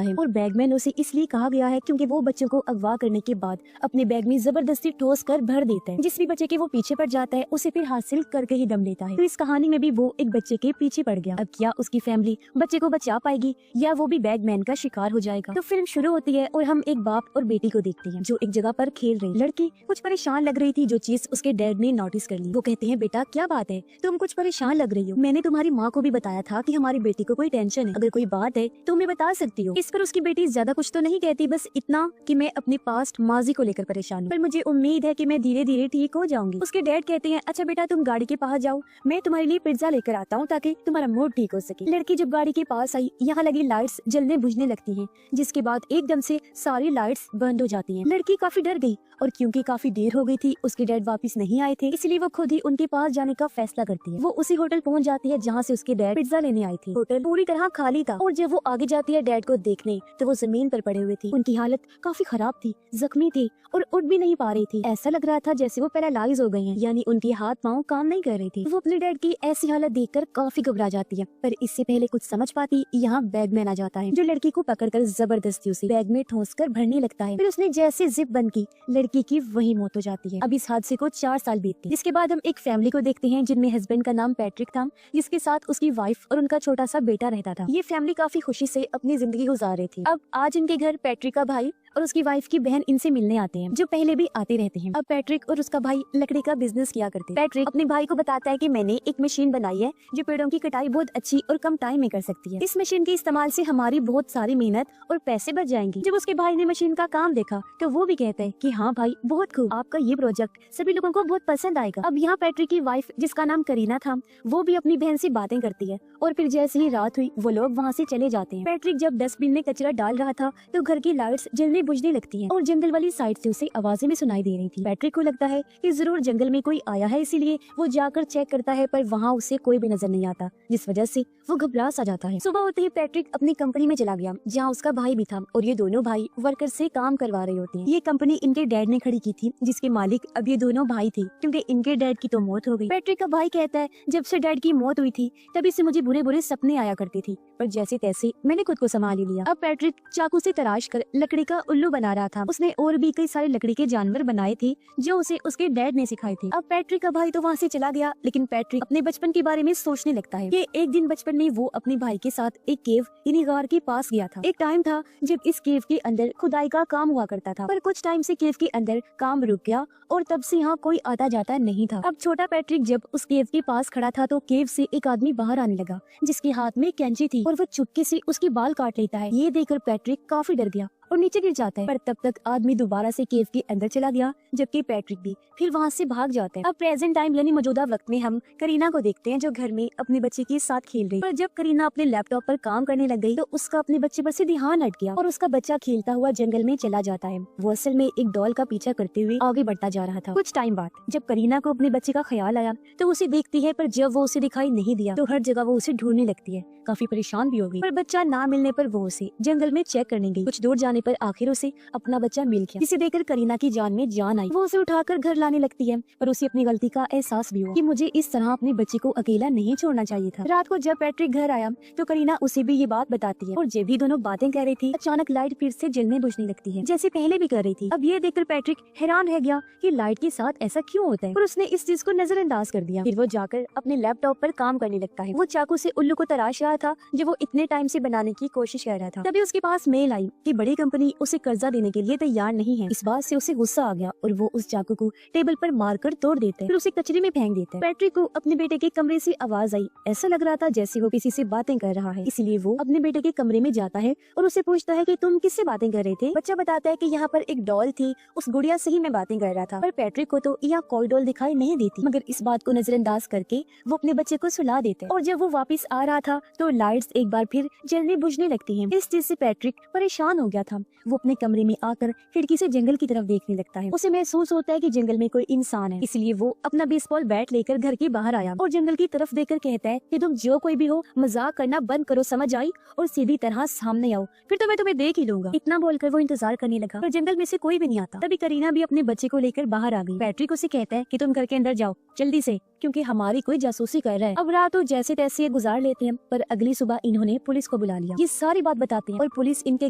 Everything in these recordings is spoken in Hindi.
है और बैगमैन उसे इसलिए कहा गया है क्योंकि वो बच्चों को अगवा करने के बाद अपने बैग में जबरदस्ती ठोस कर भर देता है। जिस भी बच्चे के वो पीछे पड़ जाता है उसे फिर हासिल करके ही दम लेता है। तो इस कहानी में भी वो एक बच्चे के पीछे पड़ गया। अब क्या उसकी फैमिली बच्चे को बचा पाएगी या वो भी बैगमैन का शिकार हो जाएगा। तो फिल्म शुरू होती है और हम एक बाप और बेटी को देखते हैं जो एक जगह पर खेल रही। लड़की कुछ परेशान लग रही थी जो चीज उसके डैड ने नोटिस कर ली। वो कहते हैं बेटा क्या बात है, तुम कुछ परेशान लग रही हो। मैंने तुम्हारी माँ को भी बताया था कि हमारी बेटी को कोई टेंशन है, अगर कोई बात है तो हमें बता सकती हो। इस पर उसकी बेटी ज्यादा कुछ तो नहीं कहती, बस इतना कि मैं अपने पास्ट माजी को लेकर परेशान हूँ, पर मुझे उम्मीद है कि मैं धीरे धीरे ठीक हो जाऊंगी। उसके डैड कहते हैं अच्छा बेटा तुम गाड़ी के पास जाओ, मैं तुम्हारे लिए पिज्जा लेकर आता हूँ ताकि तुम्हारा मूड ठीक हो सके। लड़की जब गाड़ी के पास आई यहाँ लगी लाइट्स जलने बुझने लगती हैं, जिसके बाद एकदम से सारी लाइट्स बंद हो जाती हैं। लड़की काफी डर गई और क्योंकि काफी देर हो गई थी उसके डैड वापस नहीं आए थे, इसलिए वो खुद ही उनके पास जाने का फैसला करती है। वो उसी होटल पहुंच जाती है जहाँ से उसके डैड पिज्जा लेने आई थी। होटल पूरी तरह खाली था और जब वो आगे जाती है डैड को देखने तो वो जमीन पर पड़े हुए थे। उनकी हालत काफी खराब थी, जख्मी थे और उठ भी नहीं पा रही थी। ऐसा लग रहा था जैसे वो पैरालाइज हो गए हैं, यानी उनके हाथ पाँव काम नहीं कर रहे थे। वो अपने डैड की ऐसी हालत देखकर काफी घबरा जाती है, पर इससे पहले कुछ समझ पाती यहाँ बैगमैन आ जाता है जो लड़की को पकड़कर जबरदस्ती उसे बैग में ठोस कर भरने लगता है। फिर उसने जैसे जिप बंद की लड़की की वही मौत हो जाती है। अब इस हादसे को 4 साल बीतते हैं। जिसके बाद हम एक फैमिली को देखते हैं जिनमें हस्बैंड का नाम पैट्रिक था, जिसके साथ उसकी वाइफ और उनका छोटा सा बेटा रहता था। ये फैमिली काफी खुशी से अपनी जिंदगी गुजार रही थी। अब आज इनके घर पैट्रिक का भाई और उसकी वाइफ की बहन इनसे मिलने आते हैं, जो पहले भी आते रहते हैं। अब पैट्रिक और उसका भाई लकड़ी का बिजनेस किया करते हैं। पैट्रिक अपने भाई को बताता है कि मैंने एक मशीन बनाई है जो पेड़ों की कटाई बहुत अच्छी और कम टाइम में कर सकती है। इस मशीन के इस्तेमाल से हमारी बहुत सारी मेहनत और पैसे बच जाएंगे। जब उसके भाई ने मशीन का काम देखा तो वो भी कहते हैं कि हाँ भाई बहुत खूब, आपका ये प्रोजेक्ट सभी लोगों को बहुत पसंद आएगा। अब यहाँ पैट्रिक की वाइफ जिसका नाम करीना था वो भी अपनी बहन से बातें करती है और फिर जैसे ही रात हुई वो लोग वहाँ से चले जाते हैं। पैट्रिक जब डस्टबिन में कचरा डाल रहा था तो घर की लाइट्स जलने बुझने लगती हैं और जंगल वाली साइड से उसे आवाजें भी सुनाई दे रही थी। पैट्रिक को लगता है कि जरूर जंगल में कोई आया है, इसीलिए वो जाकर चेक करता है, पर वहाँ उसे कोई भी नजर नहीं आता, जिस वजह से वो घबरा सा जाता है। सुबह होते ही पैट्रिक अपनी कंपनी में चला गया जहाँ उसका भाई भी था और ये दोनों भाई वर्कर से काम करवा रहे होते हैं। ये कंपनी इनके डैड ने खड़ी की थी, जिसके मालिक अब ये दोनों भाई थे क्योंकि इनके डैड की तो मौत हो गई। पैट्रिक का भाई कहता है जब से डैड की मौत हुई थी तभी से मुझे बुरे बुरे सपने आया करते थे, पर जैसे तैसे मैंने खुद को संभाल लिया। अब पैट्रिक चाकू से तराश कर लकड़ी का उल्लू बना रहा था। उसने और भी कई सारे लकड़ी के जानवर बनाए थे जो उसे उसके डैड ने सिखाए थे। अब पैट्रिक का भाई तो वहाँ से चला गया, लेकिन पैट्रिक अपने बचपन के बारे में सोचने लगता है कि एक दिन बचपन में वो अपने भाई के साथ एक केव यानी गार के पास गया था। एक टाइम था जब इस केव के अंदर खुदाई का काम हुआ करता था, पर कुछ टाइम से केव के अंदर काम रुक गया और तब से यहाँ कोई आता जाता नहीं था। अब छोटा पैट्रिक जब उस केव के पास खड़ा था तो केव से एक आदमी बाहर आने लगा जिसके हाथ में कैंची थी और वो चुपके से उसके बाल काट लेता है। ये देखकर पैट्रिक काफी डर गया और नीचे गिर जाता है, पर तब तक आदमी दोबारा से केव के अंदर चला गया, जबकि पैट्रिक भी फिर वहाँ से भाग जाता है। अब प्रेजेंट टाइम यानी मौजूदा वक्त में हम करीना को देखते हैं जो घर में अपने बच्चे के साथ खेल रही। पर जब करीना अपने लैपटॉप पर काम करने लग गई तो उसका अपने बच्चे पर से ध्यान हट गया और उसका बच्चा खेलता हुआ जंगल में चला जाता है। वो असल में एक डॉल का पीछा करते हुए आगे बढ़ता जा रहा था। कुछ टाइम बाद जब करीना को अपने बच्चे का ख्याल आया तो उसे देखती है, पर जब वो उसे दिखाई नहीं दिया तो हर जगह वो उसे ढूंढने लगती है। काफी परेशान भी हो गई, पर बच्चा ना मिलने पर वो उसे जंगल में चेक करने गई। कुछ दूर जाने पर आखिर उसे अपना बच्चा मिल गया, जिसे देखकर करीना की जान में जान आई। वो उसे उठाकर घर लाने लगती है, पर उसे अपनी गलती का एहसास भी हुआ कि मुझे इस तरह अपने बच्चे को अकेला नहीं छोड़ना चाहिए था। रात को जब पैट्रिक घर आया तो करीना उसे भी ये बात बताती है और जब भी दोनों बातें कर रही थी अचानक लाइट फिर से जलने बुझने लगती है जैसे पहले भी कर रही थी। अब ये देखकर पैट्रिक हैरान रह गया कि लाइट के साथ ऐसा क्यों होता है, और उसने इस चीज को नजरअंदाज कर दिया। फिर वो जाकर अपने लैपटॉप पर काम करने लगता है। वो चाकू से उल्लू को तराश रहा था जो वो इतने टाइम से बनाने की कोशिश कर रहा था। तभी उसके पास मेल आई कि बड़ी कंपनी उसे कर्जा देने के लिए तैयार नहीं है। इस बात से उसे गुस्सा आ गया और वो उस चाकू को टेबल पर मारकर तोड़ देते हैं, फिर उसे कचरे में फेंक देते हैं। पैट्रिक को अपने बेटे के कमरे से आवाज आई, ऐसा लग रहा था जैसे वो किसी से बातें कर रहा है, इसलिए वो अपने बेटे के कमरे में जाता है और उसे पूछता है कि तुम किससे बातें कर रहे थे। बच्चा बताता है कि यहाँ पर एक डॉल थी, उस गुड़िया से ही मैं बातें कर रहा था, पर पैट्रिक को तो यहाँ कोई डॉल दिखाई नहीं देती। मगर इस बात को नजरअंदाज करके वो अपने बच्चे को सुला देते हैं और जब वो वापस आ रहा था तो लाइट्स एक बार फिर जलने बुझने लगती हैं। इस चीज से पैट्रिक परेशान हो गया था वो अपने कमरे में आकर खिड़की से जंगल की तरफ देखने लगता है। उसे महसूस होता है कि जंगल में कोई इंसान है, इसलिए वो अपना बेसबॉल बैट लेकर घर के बाहर आया और जंगल की तरफ देखकर कहता है कि तुम जो कोई भी हो मजाक करना बंद करो, समझ आई, और सीधी तरह सामने आओ, फिर तो मैं तुम्हें देख ही लूंगा। इतना बोलकर वो इंतजार करने लगा पर जंगल में से कोई भी नहीं आता। तभी करीना भी अपने बच्चे को लेकर बाहर आ गई। पैट्रिक उसे कहता है कि तुम घर के अंदर जाओ जल्दी से, क्योंकि हमारी कोई जासूसी कर रहा है। अब रात तो जैसे तैसे गुजार लेते हैं, पर अगली सुबह इन्होंने पुलिस को बुला लिया। ये सारी बात बताते हैं और पुलिस इनके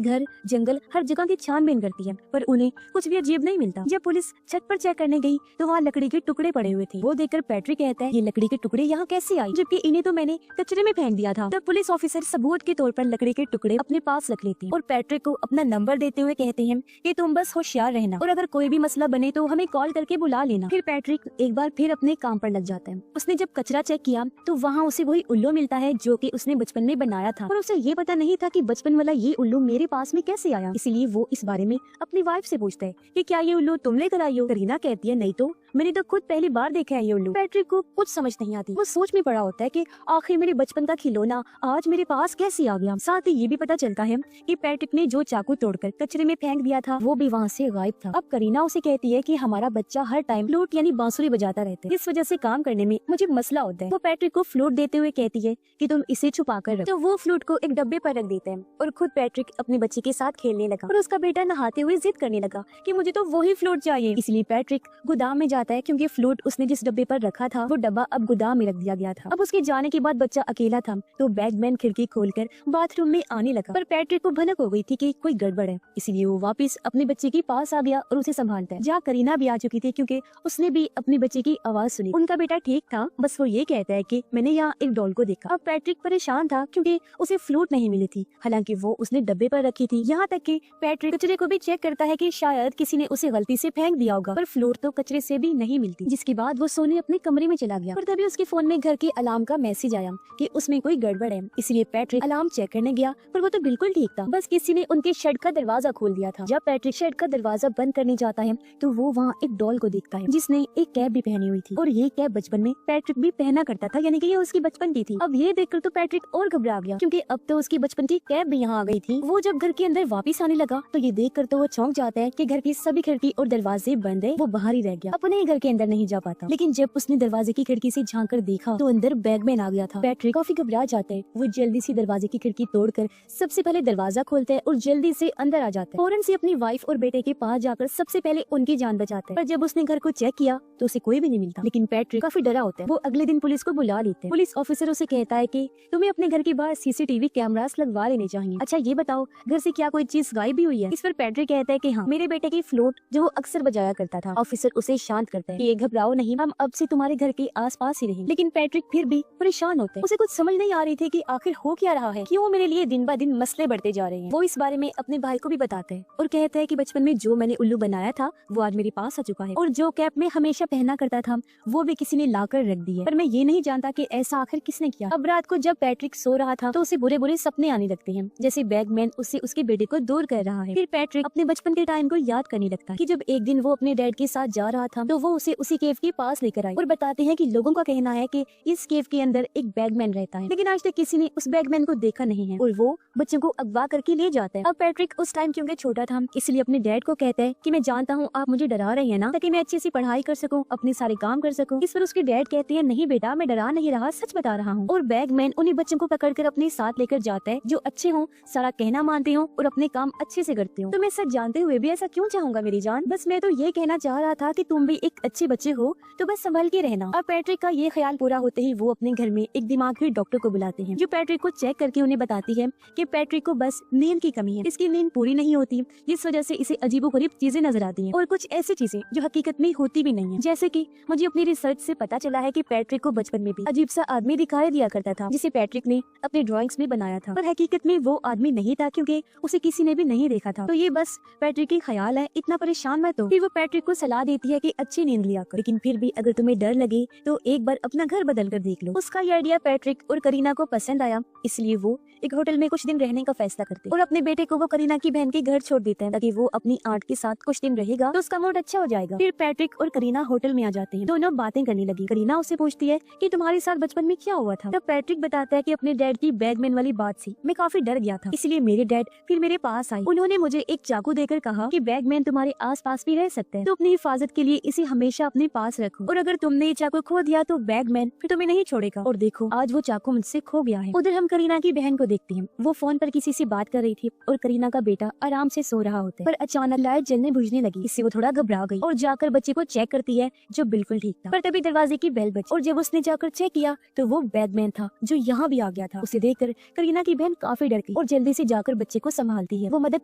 घर जंगल हर जगह की छानबीन करती है, पर उन्हें कुछ भी अजीब नहीं मिलता। जब पुलिस छत पर चेक करने गई तो वहाँ लकड़ी के टुकड़े पड़े हुए थे। वो देखकर पैट्रिक कहता है ये लकड़ी के टुकड़े यहाँ कैसे आई, जबकि इन्हें तो मैंने कचरे में फेंक दिया था। तब पुलिस ऑफिसर सबूत के तौर पर लकड़ी के टुकड़े अपने पास रख लेते हैं और पैट्रिक को अपना नंबर देते हुए कहते हैं कि तुम बस होशियार रहना और अगर कोई भी मसला बने तो हमें कॉल करके बुला लेना। फिर पैट्रिक एक बार फिर अपने काम पर लग जाता है। उसने जब कचरा चेक किया तो वहाँ उसे वही उल्लू मिलता है जो कि उसने बचपन में बनाया था, और उसे ये पता नहीं था कि बचपन वाला ये उल्लू मेरे पास में कैसे आया। इसीलिए वो इस बारे में अपनी वाइफ से पूछता है कि क्या ये उल्लू तुम लेकर आई हो। करीना कहती है नहीं तो, मैंने तो खुद पहली बार देखा है ये उल्लू। पैट्रिक को कुछ समझ नहीं आती। वो सोच में पड़ा होता है कि आखिर मेरे बचपन का खिलौना आज मेरे पास कैसे आ गया। साथ ही ये भी पता चलता है कि पैट्रिक ने जो चाकू तोड़कर कचरे में फेंक दिया था वो भी वहाँ से गायब था। अब करीना उसे कहती है कि हमारा बच्चा हर टाइम फ्लूट यानी बांसुरी बजाता रहता है, इस वजह से काम करने में मुझे मसला होता है। वो पैट्रिक को फ्लूट देते हुए कहती है कि तुम इसे छुपा कर रखो। तो वो फ्लूट को एक डब्बे पर रख देते हैं और खुद पैट्रिक अपने बच्चे के साथ खेलने लगा और उसका बेटा नहाते हुए जिद करने लगा कि मुझे तो वही फ्लूट चाहिए। इसलिए पैट्रिक गोदाम में जाता है, क्योंकि फ्लूट उसने जिस डब्बे पर रखा था वो डब्बा अब गोदाम में रख दिया गया था। अब उसके जाने के बाद बच्चा अकेला था तो बैगमैन खिड़की खोलकर बाथरूम में आने लगा, पर पैट्रिक को भनक हो गई थी कि कोई गड़बड़ है, इसलिए वो वापस अपने बच्चे के पास आ गया और उसे संभालता है। जहाँ करीना भी आ चुकी थी क्योंकि उसने भी अपने बच्चे की आवाज सुनी। उनका बेटा ठीक था, बस वो ये कहता है कि मैंने यहाँ एक डॉल को देखा। अब पैट्रिक परेशान था क्योंकि उसे फ्लूट नहीं मिली थी, हालांकि वो उसने डब्बे पर रखी थी। यहाँ तक कि पैट्रिक कचरे को भी चेक करता है कि शायद किसी ने उसे गलती से फेंक दिया होगा, पर फ्लूट तो कचरे से भी नहीं मिलती। जिसके बाद वो सोने अपने कमरे में चला गया, पर तभी उसके फोन में घर के अलार्म का मैसेज आया कि उसमें कोई गड़बड़ है। इसलिए पैट्रिक अलार्म चेक करने गया, पर वो तो बिल्कुल ठीक था, बस किसी ने उनके शेड का दरवाजा खोल दिया था। जब पैट्रिक शेड का दरवाजा बंद करने जाता है तो वो वहाँ एक डॉल को देखता है जिसने एक कैप भी पहनी हुई थी, और ये कैप बचपन में पैट्रिक भी पहना करता था, यानी कि ये उसकी बचपन की थी। अब ये देखकर तो पैट्रिक और घबरा गया क्योंकि अब तो उसकी बचपन की कैप भी यहाँ आ गई थी। वो जब घर के अंदर वापस आने लगा तो ये देखकर तो वो चौंक जाता है कि घर की सभी खिड़की और दरवाजे बंद है। वो बाहर ही रह गया, अपने घर के अंदर नहीं जा पाता। लेकिन जब उसने दरवाजे की खिड़की से झांक कर देखा तो अंदर बैगमैन आ गया था। पैट्रिक काफी घबरा जाता है। वो जल्दी से दरवाजे की खिड़की तोड़कर सबसे पहले दरवाजा खोलता है और जल्दी से अंदर आ जाता है। फौरन से अपनी वाइफ और बेटे के पास जाकर सबसे पहले उनकी जान बचाता है। पर जब उसने घर को चेक किया तो उसे कोई भी नहीं मिलता। लेकिन पैट्रिक काफी डरा होता है। वो अगले दिन पुलिस को बुला लेते हैं। पुलिस ऑफिसर उसे कहता है कि तुम्हें अपने घर के बाहर सीसीटीवी कैमरास लगवा लेने चाहिए। अच्छा ये बताओ घर से क्या कोई चीज गायब भी हुई है? इस पर पैट्रिक कहता है कि हाँ, मेरे बेटे की फ्लूट जो वो अक्सर बजाया करता था। ऑफिसर उसे शांत करता है कि ये घबराओ नहीं, हम अब से तुम्हारे घर के आसपास ही रहेंगे। लेकिन पैट्रिक फिर भी परेशान होता है। उसे कुछ समझ नहीं आ रही थी कि आखिर हो क्या रहा है, क्यों मेरे लिए दिन ब दिन मसले बढ़ते जा रहे हैं। वो इस बारे में अपने भाई को भी बताता है और कहता है कि बचपन में जो मैंने उल्लू बनाया था वो आज मेरे पास आ चुका है, और जो कैप में हमेशा पहना करता था वो भी किसी ने लाकर रख दी है, पर मैं ये नहीं जानता कि ऐसा आखिर किसने किया। अब रात को जब पैट्रिक सो रहा था तो उसे बुरे बुरे सपने आने लगते हैं, जैसे बैगमैन उससे उसके बेटे को दूर कर रहा है। फिर पैट्रिक अपने बचपन के टाइम को याद करने लगता है कि जब एक दिन वो अपने डैड के साथ जा रहा था तो वो उसे उसी केव के पास लेकर आई और बताते हैं कि लोगों का कहना है कि इस केव के अंदर एक बैगमैन रहता है, लेकिन आज तक किसी ने उस बैगमैन को देखा नहीं है और वो बच्चों को अगवा करके ले जाता है। अब पैट्रिक उस टाइम क्योंकि छोटा था इसलिए अपने डैड को कहता है कि मैं जानता हूँ आप मुझे डरा रहे हैं ना, ताकि मैं अच्छे से पढ़ाई कर सकूँ, अपने सारे काम कर सकूँ। इस पर उसके डैड कहते हैं नहीं बेटा, मैं डरा नहीं रहा, सच बता रहा हूँ। और बैगमैन उन्हीं बच्चों को पकड़कर अपने साथ लेकर जाता है जो अच्छे हों, सारा कहना मानते हो और अपने काम अच्छे से करते हो। तो मैं सच जानते हुए भी ऐसा क्यों चाहूंगा मेरी जान, बस मैं तो ये कहना चाह रहा था कि तुम भी एक अच्छे बच्चे हो तो बस संभल के रहना। अब पैट्रिक का ये ख्याल पूरा होते ही वो अपने घर में एक दिमागी डॉक्टर को बुलाते हैं जो पैट्रिक को चेक करके उन्हें बताती है कि पैट्रिक को बस नींद की कमी है, इसकी नींद पूरी नहीं होती जिस वजह से इसे अजीबोगरीब चीजें नजर आती हैं और कुछ ऐसी चीजें जो हकीकत में होती भी नहीं है। जैसे कि मुझे अपनी रिसर्च से पता चला है कि पैट्रिक को बचपन में भी अजीब सा आदमी दिखाई दिया करता था जिसे पैट्रिक ने अपने ड्राइंग्स में बनाया था, पर हकीकत में वो आदमी नहीं था क्योंकि उसे किसी ने भी नहीं देखा था। तो ये बस पैट्रिक की ख्याल है, इतना परेशान मत हो। फिर वो पैट्रिक को सलाह देती है कि अच्छी नींद लिया कर, लेकिन फिर भी अगर तुम्हें डर लगे तो एक बार अपना घर बदल कर देख लो। उसका ये आइडिया पैट्रिक और करीना को पसंद आया, इसलिए वो एक होटल में कुछ दिन रहने का फैसला करते और अपने बेटे को वो करीना की बहन के घर छोड़ देते हैं ताकि वो अपनी आंट के साथ कुछ दिन रहेगा तो उसका मूड अच्छा हो जाएगा। फिर पैट्रिक और करीना होटल में आ जाते हैं। दोनों बातें करने लगी। करीना उसे पूछती है कि तुम्हारे साथ बचपन में क्या हुआ था। तब पैट्रिक बताता है कि अपने डैड की बैगमैन वाली बात से मैं काफी डर गया था, इसलिए मेरे डैड फिर मेरे पास पास आई। उन्होंने मुझे एक चाकू देकर कहा कि बैगमैन तुम्हारे आसपास भी रह सकते हैं, तो अपनी हिफाजत के लिए इसे हमेशा अपने पास रखो, और अगर तुमने ये चाकू खो दिया तो बैगमैन फिर तुम्हें नहीं छोड़ेगा। और देखो आज वो चाकू मुझसे खो गया है। उधर हम करीना की बहन को देखते हैं, वो फोन पर किसी से बात कर रही थी और करीना का बेटा आराम से सो रहा होता है, पर अचानक लाइट जलने बुझने लगी। इससे वो थोड़ा घबरा गई और जाकर बच्चे को चेक करती है, जो बिल्कुल ठीक था। पर तभी दरवाजे की बेल बजी और जब उसने जाकर चेक किया तो वो बैगमैन था, जो यहाँ भी आ गया था। उसे देखकर करीना की बहन काफी डर गई और जल्दी से जाकर बच्चे को संभालती है। वो मदद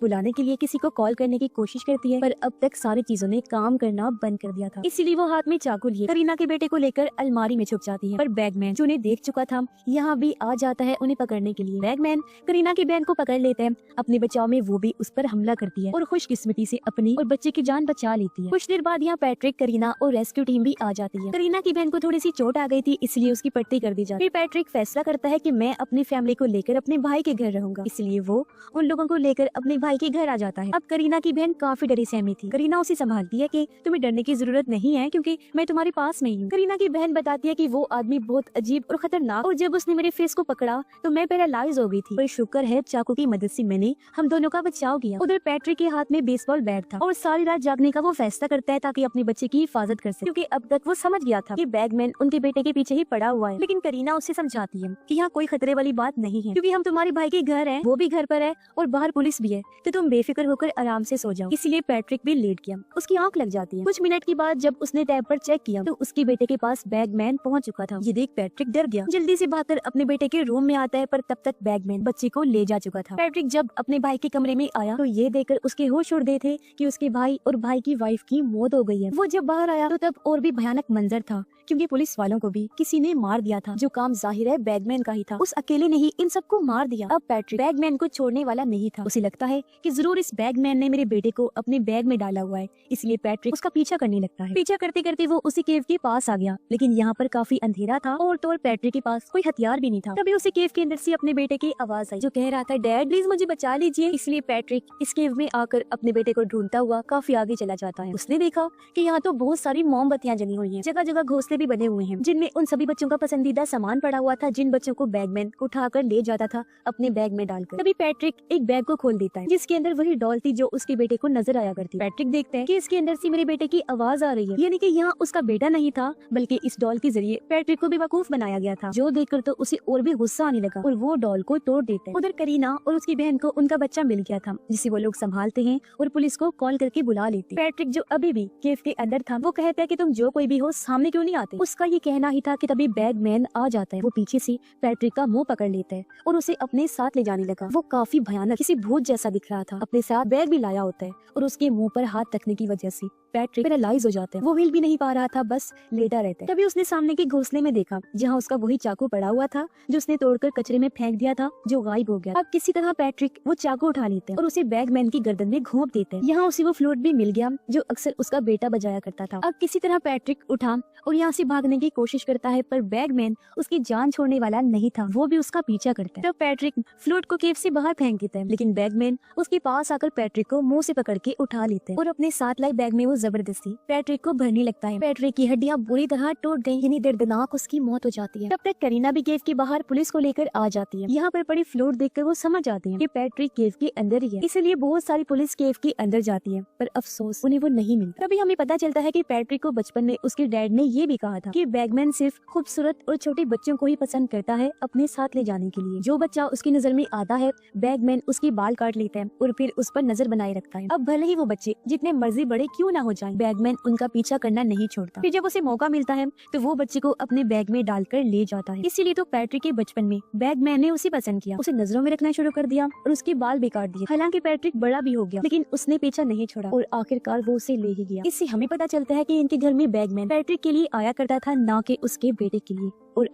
बुलाने के लिए किसी को कॉल करने की कोशिश करती है, पर अब तक सारी चीजों ने काम करना बंद कर दिया था। इसीलिए वो हाथ में चाकू लिए करीना के बेटे को लेकर अलमारी में छुप जाती है। पर बैगमैन, जो उन्हें देख चुका था, यहाँ भी आ जाता है उन्हें पकड़ने के लिए। बैगमैन करीना की बहन को पकड़ लेता है। अपने बचाव में वो भी उस पर हमला करती है और खुशकिस्मती से अपनी और बच्चे की जान बचा लेती है। कुछ देर बाद यहाँ पैट्रिक, करीना और रेस्क्यू टीम भी आ जाती है। करीना की बहन को थोड़ी सी चोट आ गई थी, इसलिए उसकी पट्टी कर दी जाती है। फिर पैट्रिक फैसला करता है कि मैं अपनी फैमिली को लेकर अपने भाई के घर रहूंगा, इसलिए वो उन लोगों को लेकर अपने भाई के घर आ जाता है। अब करीना की बहन काफी डरी सहमी थी। करीना उसे संभालती है कि तुम्हें डरने की जरूरत नहीं है, क्योंकि मैं तुम्हारे पास में ही हूँ। करीना की बहन बताती है कि वो आदमी बहुत अजीब और खतरनाक, और जब उसने मेरे फेस को पकड़ा तो मैं पैरालाइज हो गई थी, पर शुक्र है चाकू की मदद से मैंने हम दोनों का बचाव किया। उधर पैट्रिक के हाथ में बेसबॉल बैट था और सारी रात जागने का वो फैसला करता है ताकि अपने बच्चे की हिफाजत कर सके, क्योंकि अब तक वो समझ गया था कि बैगमैन उनके बेटे के पीछे ही पड़ा हुआ है। लेकिन करीना उसे समझाती है कि यहाँ कोई खतरे वाली बात नहीं है, क्योंकि हम तुम्हारे भाई के घर हैं, वो भी घर पर है और बाहर पुलिस भी है, तो तुम बेफिक्र होकर आराम से सो जाओ। इसीलिए पैट्रिक भी लेट गया। उसकी आंख लग जाती है। कुछ मिनट के बाद जब उसने टैब पर चेक किया तो उसके बेटे के पास बैगमैन पहुंच चुका था। ये देख पैट्रिक डर गया, जल्दी से भागकर अपने बेटे के रूम में आता है, पर तब तक बैगमैन बच्चे को ले जा चुका था। पैट्रिक जब अपने भाई के कमरे में आया तो ये देखकर उसके होश उड़ गए थे कि उसके भाई और भाई की वाइफ की मौत हो गई है। वो जब बाहर आया तो तब और भी भयानक मंजर था, क्योंकि पुलिस वालों को भी किसी ने मार दिया था, जो काम जाहिर है बैगमैन का ही था। उस अकेले ने ही इन सबको मार दिया। अब पैट्रिक बैगमैन को छोड़ने वाला नहीं था। उसे लगता है कि जरूर इस बैगमैन ने मेरे बेटे को अपने बैग में डाला हुआ है, इसलिए पैट्रिक उसका पीछा करने लगता है। पीछा करते करते वो उसी केव के पास आ गया, लेकिन यहाँ पर काफी अंधेरा था और तो पैट्रिक के पास कोई हथियार भी नहीं था। तभी उसे केव के अंदर से अपने बेटे की आवाज आई, जो कह रहा था, डैड प्लीज मुझे बचा लीजिए। इसलिए पैट्रिक इस केव में आकर अपने बेटे को ढूंढता हुआ काफी आगे चला जाता है। उसने देखा कि यहाँ तो बहुत सारी मोमबत्तियां जली हुई हैं, जगह जगह घोंसले भी बने हुए हैं, जिनमें उन सभी बच्चों का पसंदीदा सामान पड़ा हुआ था, जिन बच्चों को बैगमैन उठाकर ले जाता था अपने बैग में डालकर। तभी पैट्रिक एक बैग को खोल देता है, जिसके अंदर वही डॉल थी जो उसके बेटे को नजर आया करती। पैट्रिक देखते हैं कि इसके अंदर से मेरे बेटे की आवाज आ रही है, यानी कि यहाँ उसका बेटा नहीं था, बल्कि इस डॉल के जरिए पैट्रिक को बेवकूफ बनाया गया था, जो देखकर तो उसे और भी गुस्सा आने लगा और वो डॉल को तोड़ देते हैं। उधर करीना और उसकी बहन को उनका बच्चा मिल गया था, जिसे वो लोग संभालते हैं और पुलिस को कॉल करके बुला लेते। पैट्रिक, जो अभी भी केव के अंदर था, वो कहता है कि तुम जो कोई भी हो सामने क्यों नहीं आते। उसका ये कहना ही था कि तभी बैगमैन आ जाता है। वो पीछे से पैट्रिक का मुंह पकड़ लेता है और उसे अपने साथ ले जाने लगा। वो काफी भयानक किसी भूत जैसा दिख रहा था। अपने साथ बैग भी लाया होता है और उसके मुंह पर हाथ रखने की वजह से पैट्रिक पैरालाइज हो जाता है। वो हिल भी नहीं पा रहा था, बस लेटा रहता है। तभी उसने सामने के घोंसले में देखा, जहाँ उसका वही चाकू पड़ा हुआ था जो उसने तोड़कर कचरे में फेंक दिया था, जो गायब हो गया। अब किसी तरह पैट्रिक वो चाकू उठा लेते हैं और उसे बैगमैन की गर्दन में घोंप देते हैं। यहाँ उसे वो फ्लूट भी मिल गया जो अक्सर उसका बेटा बजाया करता था। अब किसी तरह पैट्रिक उठा और यहाँ से भागने की कोशिश करता है, पर बैगमैन उसकी जान छोड़ने वाला नहीं था, वो भी उसका पीछा करता है। तब पैट्रिक फ्लूट को केव से बाहर फेंक देता है, लेकिन बैगमैन उसके पास आकर पैट्रिक को मुंह से पकड़ के उठा लेते हैं और अपने साथ लाई बैग में वो जबरदस्ती पैट्रिक को भरने लगता है। पैट्रिक की हड्डियां बुरी तरह टूट गई, यानी दर्दनाक उसकी मौत हो जाती है। तब तक करीना भी केव के बाहर पुलिस को लेकर आ जाती है। यहाँ पर पड़ी फ्लूट देखकर वो समझ जाती है कि पैट्रिक केव के अंदर ही है, इसलिए बहुत सारी पुलिस केव के अंदर जाती है, पर अफसोस उन्हें वो नहीं मिलता। तभी हमें पता चलता है कि पैट्रिक को बचपन में उसके डैड ने ये भी कहा था कि बैगमैन सिर्फ खूबसूरत और छोटे बच्चों को ही पसंद करता है अपने साथ ले जाने के लिए। जो बच्चा उसकी नजर में आता है, बैगमैन उसके बाल काट लेता है और फिर उस पर नजर बनाए रखता है। अब भले ही वो बच्चे जितने मर्जी बड़े क्यों ना हो जाएं, बैगमैन उनका पीछा करना नहीं छोड़ता। फिर जब उसे मौका मिलता है तो वो बच्चे को अपने बैग में डालकर ले जाता है। इसीलिए तो पैट्रिक के बचपन में बैगमैन ने उसे पसंद किया, उसे नजरों में रखना शुरू कर दिया और उसके बाल भी काट दिए। हालांकि पैट्रिक बड़ा भी हो गया, लेकिन उसने पीछा नहीं छोड़ा और आखिरकार वो उसे ले ही गया। इससे हमें पता चलता है कि इनके घर में बैगमैन पैट्रिक के लिए आया करता था, ना कि उसके बेटे के लिए। और